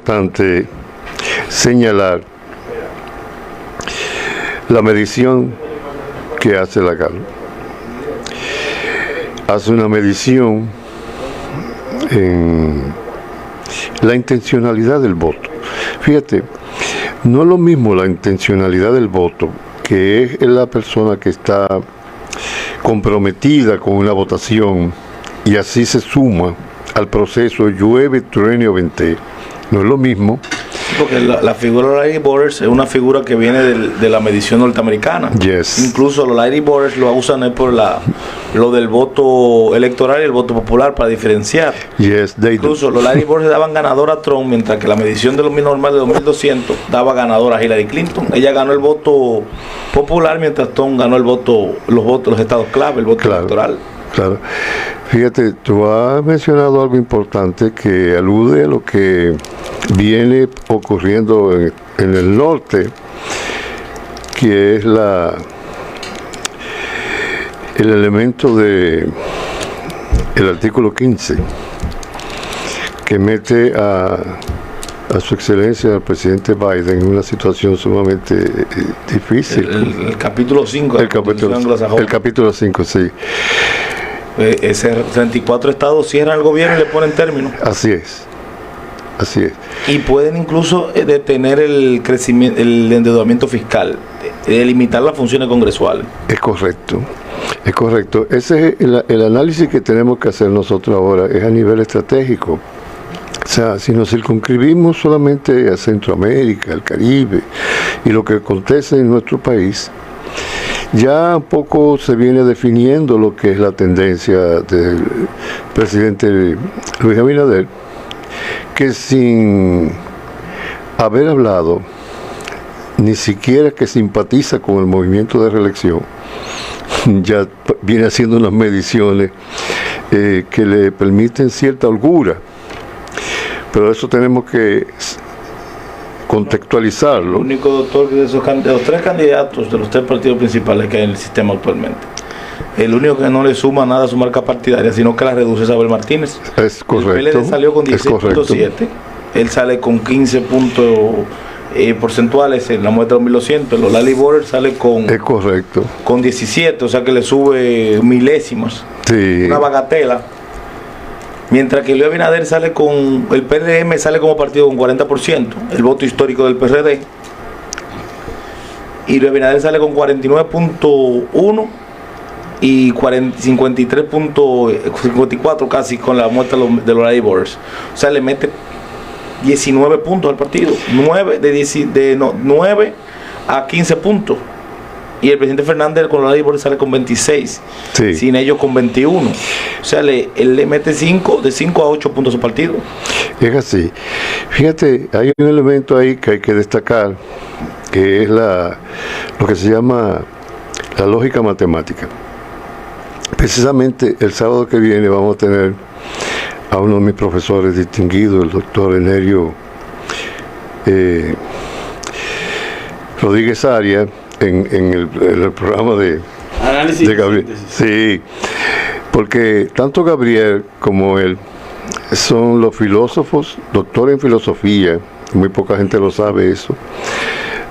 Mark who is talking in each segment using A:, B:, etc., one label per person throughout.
A: importante señalar la medición que hace la GAL. Hace una medición en la intencionalidad del voto. Fíjate, no es lo mismo la intencionalidad del voto, que es la persona que está comprometida con una votación y así se suma al proceso, llueve, truene o ventee. No es lo mismo.
B: Porque la figura de los Lady Voters es una figura que viene de la medición norteamericana.
A: Yes.
B: Incluso los Lady Voters lo usan por lo del voto electoral y el voto popular para diferenciar.
A: Yes,
B: Incluso los Lady Voters daban ganador a Trump, mientras que la medición de los normal de 2200 daba ganador a Hillary Clinton. Ella ganó el voto popular, mientras Trump ganó los estados clave, el voto electoral.
A: Claro. Fíjate, tú has mencionado algo importante que alude a lo que viene ocurriendo en el norte, que es el elemento de el artículo 15, que mete a su excelencia, el presidente Biden, en una situación sumamente difícil.
B: El capítulo 5.
A: El capítulo 5, sí.
B: Ese 34 estados cierran el gobierno y le ponen término.
A: Así es.
B: Y pueden incluso detener el crecimiento, el endeudamiento fiscal, limitar las funciones congresuales.
A: Es correcto. Ese es el análisis que tenemos que hacer nosotros ahora, es a nivel estratégico. O sea, si nos circunscribimos solamente a Centroamérica, al Caribe y lo que acontece en nuestro país, ya un poco se viene definiendo lo que es la tendencia del presidente Luis Abinader, que sin haber hablado, ni siquiera que simpatiza con el movimiento de reelección, ya viene haciendo unas mediciones que le permiten cierta holgura. Pero eso tenemos que contextualizarlo.
B: El único, doctor, de los tres candidatos de los tres partidos principales que hay en el sistema actualmente, el único que no le suma nada a su marca partidaria, sino que la reduce, es Abel Martínez.
A: Es correcto.
B: El PLD salió con 16.7, él sale con 15 puntos porcentuales en la muestra 2200, los Lally Borders sale con,
A: es correcto,
B: con 17, o sea que le sube milésimas,
A: sí,
B: una bagatela. Mientras que Luis Abinader sale con, el PRM sale como partido con 40%, el voto histórico del PRD, y Luis Abinader sale con 49.1 y 53.54 casi con la muestra de los Laborers. O sea, le mete 19 puntos al partido, 9 a 15 puntos. Y el presidente Fernández con los Laborers sale con 26, sí, sin ellos con 21. O sea, él le mete de 5 a 8 puntos a su partido.
A: Es así. Fíjate, hay un elemento ahí que hay que destacar, que es lo que se llama la lógica matemática. Precisamente el sábado que viene vamos a tener a uno de mis profesores distinguidos, el doctor Enerio Rodríguez Arias, en el programa de
B: Análisis
A: de Gabriel. Sí, porque tanto Gabriel como él son los filósofos, doctores en filosofía, muy poca gente lo sabe eso,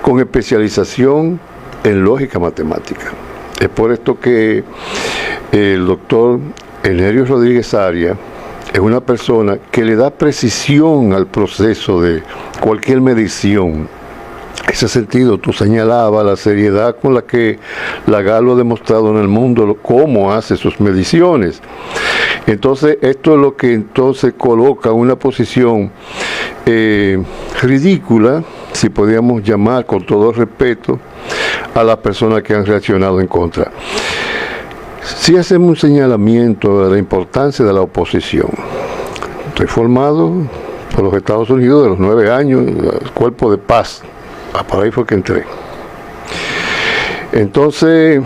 A: con especialización en lógica matemática. Es por esto que el doctor Enerio Rodríguez Arias es una persona que le da precisión al proceso de cualquier medición. En ese sentido, tú señalabas la seriedad con la que la GAL lo ha demostrado en el mundo, cómo hace sus mediciones. Entonces, esto es lo que entonces coloca una posición ridícula, si podríamos llamar con todo respeto, a las personas que han reaccionado en contra. Si hacemos un señalamiento de la importancia de la oposición. Estoy formado por los Estados Unidos de los 9 años, el Cuerpo de Paz. Por ahí fue que entré. Entonces,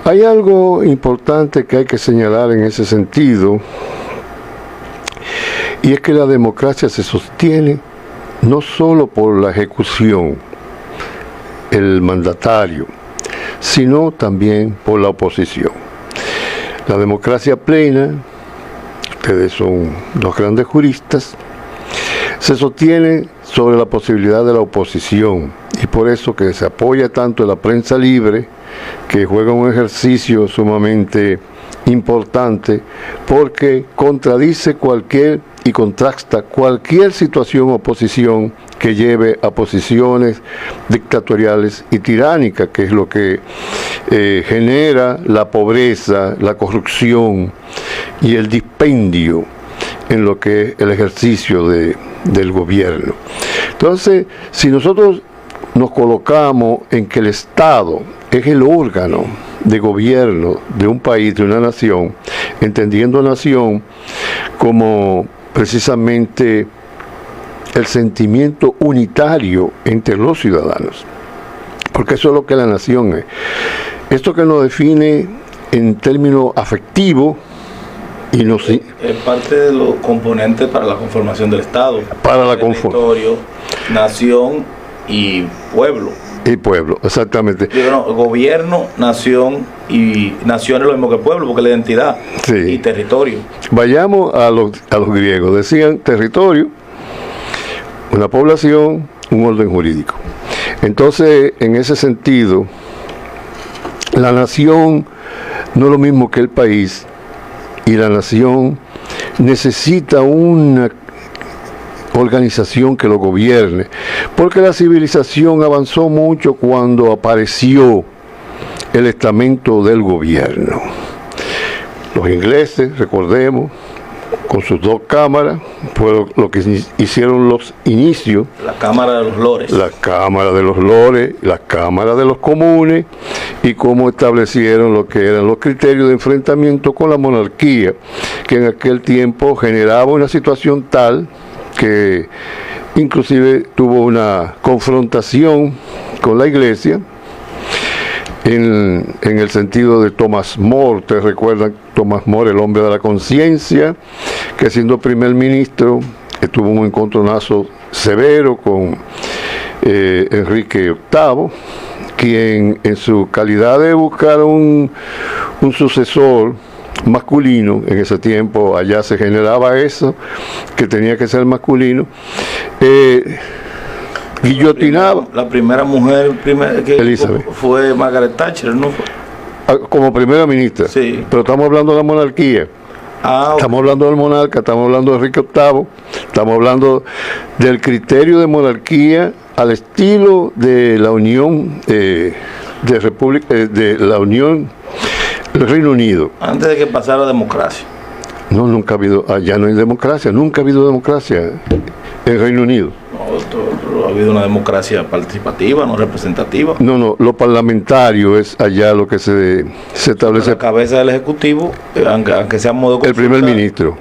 A: hay algo importante que hay que señalar en ese sentido, y es que la democracia se sostiene no solo por la ejecución, el mandatario, sino también por la oposición. La democracia plena, ustedes son los grandes juristas, se sostiene sobre la posibilidad de la oposición, y por eso que se apoya tanto la prensa libre, que juega un ejercicio sumamente importante, porque contradice y contrasta cualquier situación o posición que lleve a posiciones dictatoriales y tiránicas, que es lo que genera la pobreza, la corrupción y el dispendio en lo que es el ejercicio del gobierno. Entonces, si nosotros nos colocamos en que el Estado es el órgano de gobierno de un país, de una nación, entendiendo nación como precisamente el sentimiento unitario entre los ciudadanos, porque eso es lo que la nación es. Esto que nos define en términos afectivos y nos...
B: Es parte de los componentes para la conformación del Estado.
A: Para la
B: territorio, nación y pueblo.
A: Y pueblo, exactamente.
B: Gobierno, nación, y nación es lo mismo que pueblo, porque es la identidad, sí, y territorio.
A: Vayamos a los griegos. Decían territorio, una población, un orden jurídico. Entonces, en ese sentido, la nación no es lo mismo que el país, y la nación necesita una organización que lo gobierne, porque la civilización avanzó mucho cuando apareció el estamento del gobierno. Los ingleses, recordemos, con sus 2 cámaras, fue lo que hicieron los inicios.
B: La Cámara de los Lores.
A: La Cámara de los Lores, la Cámara de los Comunes, y cómo establecieron lo que eran los criterios de enfrentamiento con la monarquía, que en aquel tiempo generaba una situación tal que inclusive tuvo una confrontación con la iglesia, en el sentido de Thomas More. Ustedes recuerdan Thomas More, el hombre de la conciencia, que siendo primer ministro tuvo un encontronazo severo con Enrique VIII, quien en su calidad de buscar un sucesor masculino, en ese tiempo allá se generaba eso, que tenía que ser masculino, guillotinaba.
B: La primera mujer que Elizabeth fue Margaret Thatcher, ¿no?
A: Como primera ministra.
B: Sí.
A: Pero estamos hablando de la monarquía. Okay. Estamos hablando del monarca, estamos hablando de Enrique VIII, estamos hablando del criterio de monarquía al estilo de la Unión de la Unión del Reino Unido.
B: Antes de que pasara la democracia.
A: No, nunca ha habido, allá no hay democracia, nunca ha habido democracia en Reino Unido.
B: No, ha habido una democracia participativa, no representativa.
A: No, lo parlamentario es allá lo que se establece.
B: La cabeza del Ejecutivo, aunque sea a modo de consulta.
A: El primer ministro.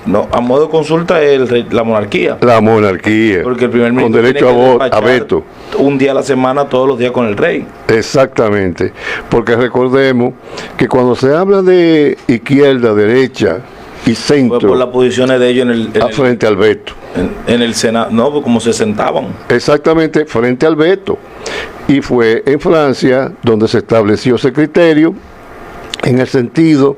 B: No, a modo de consulta es la monarquía.
A: La monarquía.
B: Porque el primer ministro
A: con derecho a veto.
B: Un día a la semana, todos los días con el rey.
A: Exactamente. Porque recordemos que cuando se habla de izquierda, derecha y centro,
B: fue por las posiciones de ellos
A: frente al veto.
B: En el Senado, no, pues como se sentaban.
A: Exactamente, frente al veto. Y fue en Francia donde se estableció ese criterio, en el sentido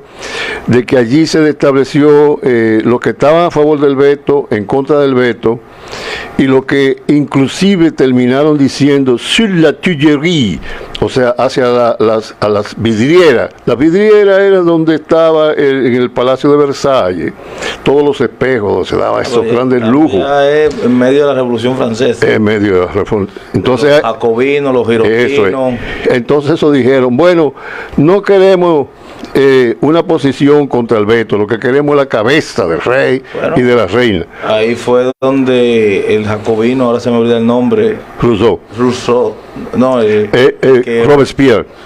A: de que allí se estableció lo que estaba a favor del veto, en contra del veto, y lo que inclusive terminaron diciendo sur la Tuileries, o sea, hacia las vidrieras. La vidriera era donde estaba en el Palacio de Versalles, todos los espejos, donde se daba esos grandes lujos.
B: En medio de la Revolución Francesa.
A: En medio de la Revolución. Entonces,
B: los jacobinos, los girondinos.
A: Entonces eso dijeron, bueno, no queremos una posición contra el veto, lo que queremos es la cabeza del rey y de la reina.
B: Ahí fue donde el jacobino, ahora se me olvida el nombre,
A: Rousseau,
B: no,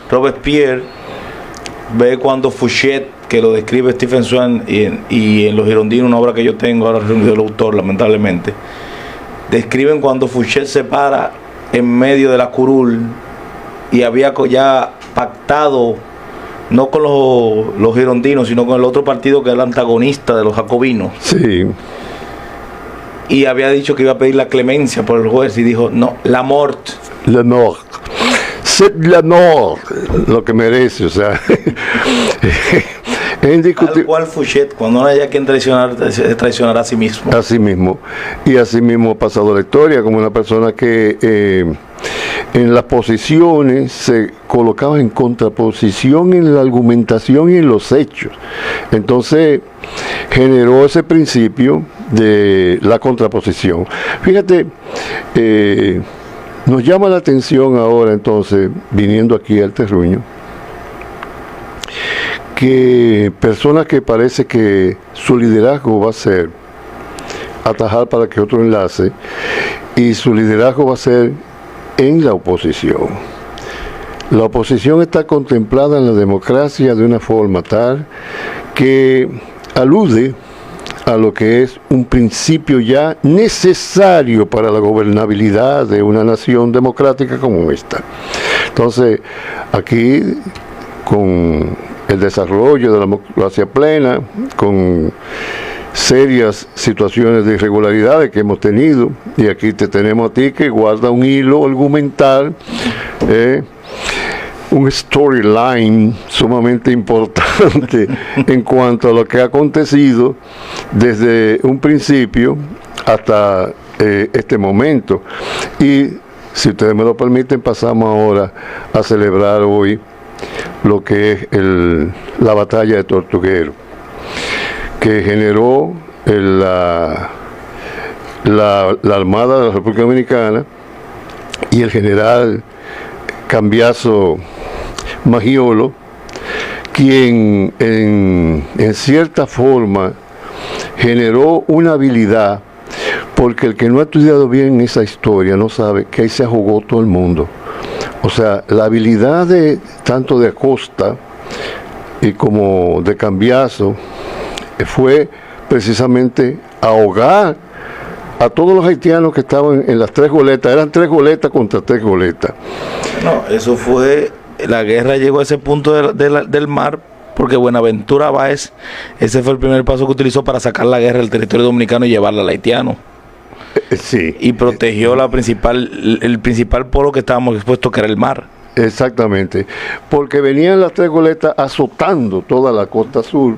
B: Robespierre ve cuando Fouché, que lo describe Stephen Swan y en Los Girondinos, una obra que yo tengo, ahora reunido el autor lamentablemente, describen cuando Fouché se para en medio de la curul y había ya pactado no con los girondinos, sino con el otro partido que era el antagonista de los jacobinos.
A: Sí.
B: Y había dicho que iba a pedir la clemencia por el juez y dijo, no, la mort.
A: La mort. C'est la mort. Lo que merece, o sea. Es indiscutible.
B: Tal cual Fouchet, cuando no haya quien traicionar a sí mismo.
A: Así mismo. Y así mismo ha pasado la historia, como una persona que en las posiciones se colocaba en contraposición en la argumentación y en los hechos. Entonces generó ese principio de la contraposición. Fíjate, nos llama la atención ahora entonces, viniendo aquí al terruño, que personas que parece que su liderazgo va a ser atajar para que otro enlace, y su liderazgo va a ser en la oposición. La oposición está contemplada en la democracia de una forma tal que alude a lo que es un principio ya necesario para la gobernabilidad de una nación democrática como esta. Entonces, aquí, con el desarrollo de la democracia plena, con serias situaciones de irregularidades que hemos tenido, y aquí te tenemos a ti que guarda un hilo argumental, un storyline sumamente importante en cuanto a lo que ha acontecido desde un principio hasta este momento. Y si ustedes me lo permiten, pasamos ahora a celebrar hoy lo que es la batalla de Tortuguero, que generó la Armada de la República Dominicana y el general Cambiaso Maggiolo, quien en cierta forma generó una habilidad, porque el que no ha estudiado bien esa historia no sabe que ahí se jugó todo el mundo. O sea, la habilidad tanto de Acosta y como de Cambiaso fue precisamente ahogar a todos los haitianos que estaban en las 3 goletas. Eran 3 goletas contra 3 goletas.
B: No, eso fue, la guerra llegó a ese punto del mar, porque Buenaventura Báez, ese fue el primer paso que utilizó para sacar la guerra del territorio dominicano y llevarla al haitiano.
A: Sí.
B: Y protegió el principal polo que estábamos expuestos, que era el mar.
A: Exactamente, porque venían las 3 goletas azotando toda la costa sur.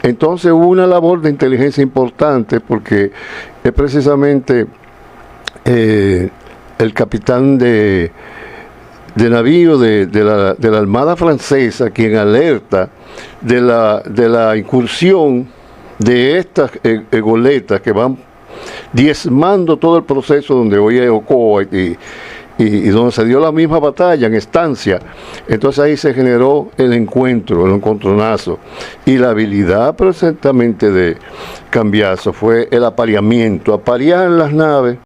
A: Entonces hubo una labor de inteligencia importante, porque es precisamente el capitán de navío de la Armada Francesa quien alerta de la incursión de estas goletas que van diezmando todo el proceso donde hoy hay Ocoa y donde se dio la misma batalla en Estancia. Entonces ahí se generó el encontronazo, y la habilidad precisamente de Cambiaso fue el apareamiento, aparear las naves